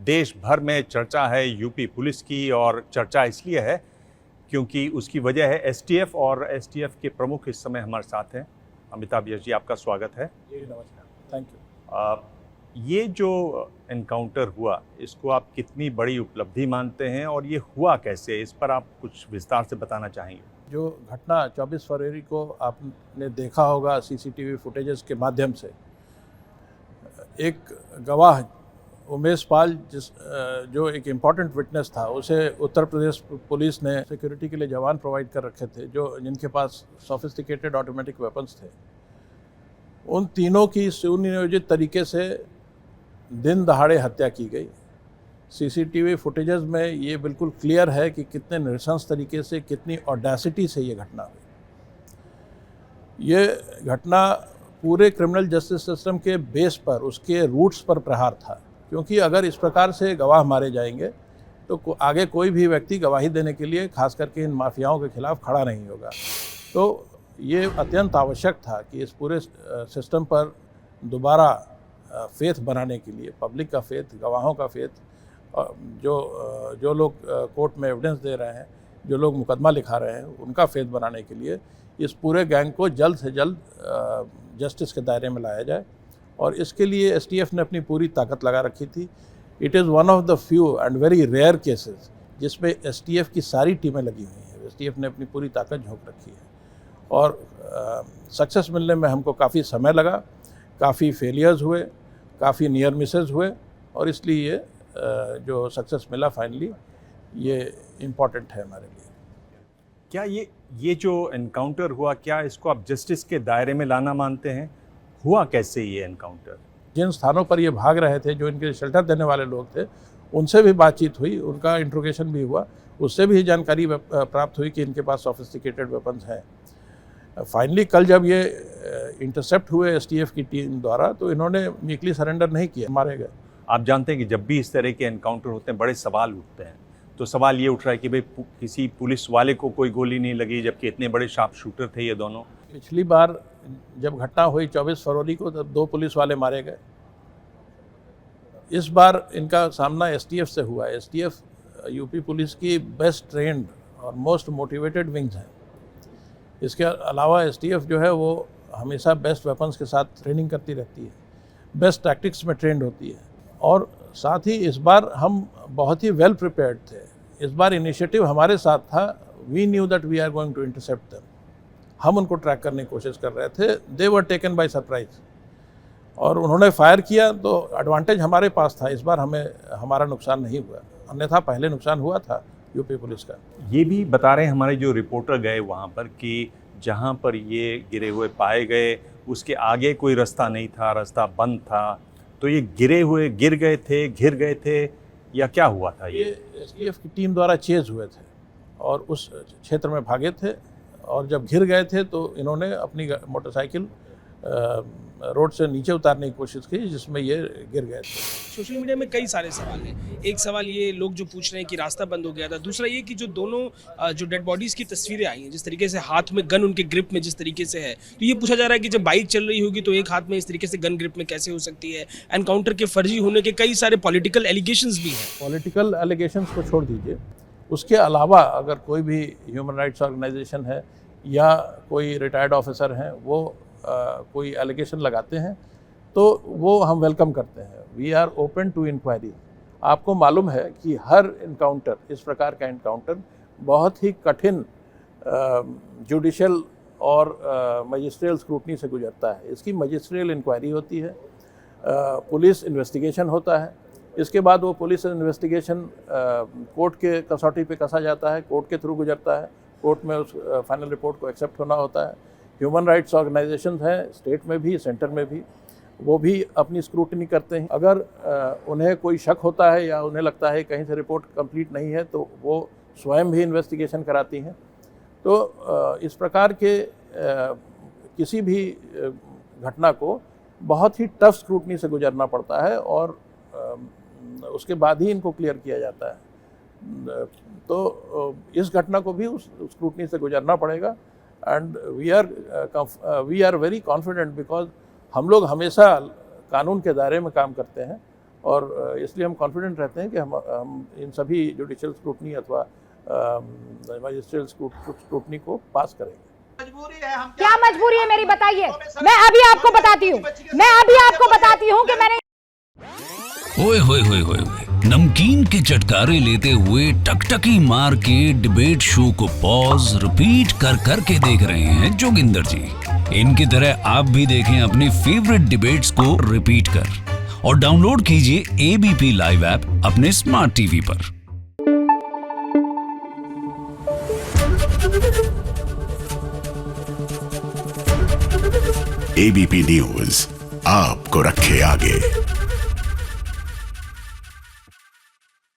देश भर में चर्चा है यूपी पुलिस की, और चर्चा इसलिए है क्योंकि उसकी वजह है एसटीएफ, और एसटीएफ के प्रमुख इस समय हमारे साथ हैं। अमिताभ यश जी, आपका स्वागत है। जी नमस्कार, थैंक यू। ये जो एनकाउंटर हुआ, इसको आप कितनी बड़ी उपलब्धि मानते हैं और ये हुआ कैसे, इस पर आप कुछ विस्तार से बताना चाहेंगे? जो घटना 24 फरवरी को आपने देखा होगा सीसीटीवी फुटेजेस के माध्यम से, एक गवाह उमेश पाल जो एक इम्पॉर्टेंट विटनेस था, उसे उत्तर प्रदेश पुलिस ने सिक्योरिटी के लिए जवान प्रोवाइड कर रखे थे जिनके पास सोफिस्टिकेटेड ऑटोमेटिक वेपन्स थे। उन तीनों की सुनियोजित तरीके से दिन दहाड़े हत्या की गई। सीसीटीवी फुटेजेस में ये बिल्कुल क्लियर है कि कितने नृशंस तरीके से, कितनी ऑडेसिटी से ये घटना हुई। ये घटना पूरे क्रिमिनल जस्टिस सिस्टम के बेस पर, उसके रूट्स पर प्रहार था, क्योंकि अगर इस प्रकार से गवाह मारे जाएंगे तो आगे कोई भी व्यक्ति गवाही देने के लिए, खास करके इन माफियाओं के खिलाफ, खड़ा नहीं होगा। तो ये अत्यंत आवश्यक था कि इस पूरे सिस्टम पर दोबारा फेथ बनाने के लिए, पब्लिक का फेथ, गवाहों का फेथ, जो लोग कोर्ट में एविडेंस दे रहे हैं, जो लोग मुकदमा लिखा रहे हैं, उनका फेथ बनाने के लिए इस पूरे गैंग को जल्द से जल्द जस्टिस के दायरे में लाया जाए। और इसके लिए एसटीएफ ने अपनी पूरी ताकत लगा रखी थी। It is one of the few and very rare cases जिसमें एसटीएफ की सारी टीमें लगी हुई हैं। एसटीएफ ने अपनी पूरी ताकत झोंक रखी है और सक्सेस मिलने में हमको काफ़ी समय लगा, काफ़ी फेलियर्स हुए, काफ़ी नियर मिसेस हुए, और इसलिए ये जो सक्सेस मिला फाइनली, ये इम्पॉर्टेंट है हमारे लिए। क्या ये जो एनकाउंटर हुआ, क्या इसको आप जस्टिस के दायरे में लाना मानते हैं? हुआ कैसे ये एनकाउंटर? जिन स्थानों पर ये भाग रहे थे, जो इनके शेल्टर देने वाले लोग थे, उनसे भी बातचीत हुई, उनका इंट्रोगेशन भी हुआ, उससे भी जानकारी प्राप्त हुई कि इनके पास सोफिस्टिकेटेड वेपन्स हैं। फाइनली कल जब ये इंटरसेप्ट हुए एसटीएफ की टीम द्वारा, तो इन्होंने मीकली सरेंडर नहीं किया, मारे गए। आप जानते हैं कि जब भी इस तरह के एनकाउंटर होते हैं, बड़े सवाल उठते हैं। तो सवाल ये उठ रहा है कि भाई किसी पुलिस वाले को कोई गोली नहीं लगी, जबकि इतने बड़े शार्प शूटर थे ये दोनों। पिछली बार जब घटना हुई 24 फरवरी को, तब 2 पुलिस वाले मारे गए। इस बार इनका सामना एसटीएफ से हुआ। एसटीएफ यूपी पुलिस की बेस्ट ट्रेंड और मोस्ट मोटिवेटेड विंग्स है। इसके अलावा एसटीएफ जो है वो हमेशा बेस्ट वेपन्स के साथ ट्रेनिंग करती रहती है, बेस्ट टैक्टिक्स में ट्रेंड होती है, और साथ ही इस बार हम बहुत ही वेल प्रिपेयर्ड थे। इस बार इनिशिएटिव हमारे साथ था। We knew that we are going to intercept them. हम उनको ट्रैक करने की कोशिश कर रहे थे। They were taken by surprise, और उन्होंने फायर किया, तो एडवांटेज हमारे पास था। इस बार हमारा नुकसान नहीं हुआ, अन्यथा पहले नुकसान हुआ था यूपी पुलिस का। ये भी बता रहे हैं हमारे जो रिपोर्टर गए वहाँ पर कि जहाँ पर ये गिरे हुए पाए गए, उसके आगे कोई रास्ता नहीं था, रास्ता बंद था। तो ये गिर गए थे या क्या हुआ था? ये एसटीएफ की टीम द्वारा चेज हुए थे और उस क्षेत्र में भागे थे, और जब घिर गए थे तो इन्होंने अपनी मोटरसाइकिल रोड से नीचे उतारने की कोशिश की, जिसमें ये गिर गए थे। सोशल मीडिया में कई सारे सवाल हैं। एक सवाल ये लोग जो पूछ रहे हैं कि रास्ता बंद हो गया था। दूसरा ये कि जो दोनों जो डेड बॉडीज़ की तस्वीरें आई हैं, जिस तरीके से हाथ में गन उनके ग्रिप में जिस तरीके से है, तो ये पूछा जा रहा है कि जब बाइक चल रही होगी तो एक हाथ में इस तरीके से गन ग्रिप में कैसे हो सकती है? एनकाउंटर के फर्जी होने के कई सारे पॉलिटिकल एलिगेशंस भी हैं। पॉलिटिकल एलिगेशंस को छोड़ दीजिए, उसके अलावा अगर कोई भी ह्यूमन राइट्स ऑर्गेनाइजेशन है या कोई रिटायर्ड ऑफिसर हैं, वो कोई एलिगेशन लगाते हैं, तो वो हम वेलकम करते हैं। We are open to inquiry. आपको मालूम है कि हर इनकाउंटर, इस प्रकार का इनकाउंटर, बहुत ही कठिन जुडिशियल और मजिस्ट्रियल स्क्रूटनी से गुजरता है। इसकी मजिस्ट्रियल इंक्वायरी होती है, पुलिस इन्वेस्टिगेशन होता है, इसके बाद वो पुलिस इन्वेस्टिगेशन कोर्ट के कसौटी पे कसा जाता है, कोर्ट के थ्रू गुजरता है, कोर्ट में उस फाइनल रिपोर्ट को एक्सेप्ट होना होता है। ह्यूमन राइट्स ऑर्गेनाइजेशंस हैं, स्टेट में भी, सेंटर में भी, वो भी अपनी स्क्रूटनी करते हैं। अगर उन्हें कोई शक होता है या उन्हें लगता है कहीं से रिपोर्ट कंप्लीट नहीं है, तो वो स्वयं भी इन्वेस्टिगेशन कराती हैं। तो इस प्रकार के किसी भी घटना को बहुत ही टफ स्क्रूटनी से गुजरना पड़ता है, और उसके बाद ही इनको क्लियर किया जाता है। तो इस घटना को भी उस स्क्रूटनी से गुजरना पड़ेगा। And we are very confident, because हम लोग हमेशा कानून के दायरे में काम करते हैं और इसलिए हम कॉन्फिडेंट रहते हैं कि हम इन सभी जुडिशियल स्क्रूटनी अथवा मजिस्ट्रियल स्क्रूटनी को पास करेंगे। क्या मजबूरी है मेरी, बताइए। मैं अभी आपको बताती हूँ कि मैंने ओए होए होए होए होए, नमकीन के चटकारे लेते हुए टकटकी मार के डिबेट शो को पॉज रिपीट कर कर के देख रहे हैं जोगिंदर जी। इनकी तरह आप भी देखें अपनी फेवरेट डिबेट्स को रिपीट कर और डाउनलोड कीजिए एबीपी लाइव ऐप अपने स्मार्ट टीवी पर। एबीपी न्यूज आपको रखे आगे।